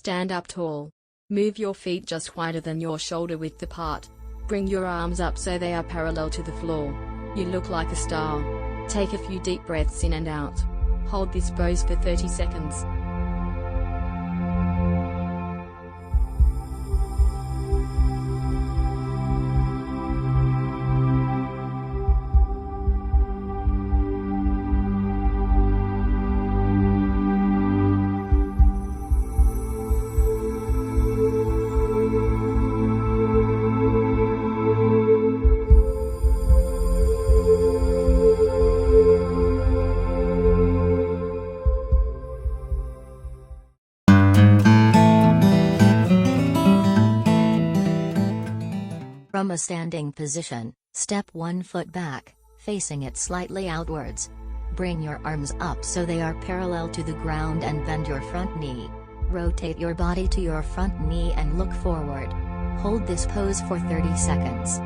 Stand up tall. Move your feet just wider than your shoulder width apart. Bring your arms up so they are parallel to the floor. You look like a star. Take a few deep breaths in and out. Hold this pose for 30 seconds. From a standing position, step 1 foot back, facing it slightly outwards. Bring your arms up so they are parallel to the ground and bend your front knee. Rotate your body to your front knee and look forward. Hold this pose for 30 seconds.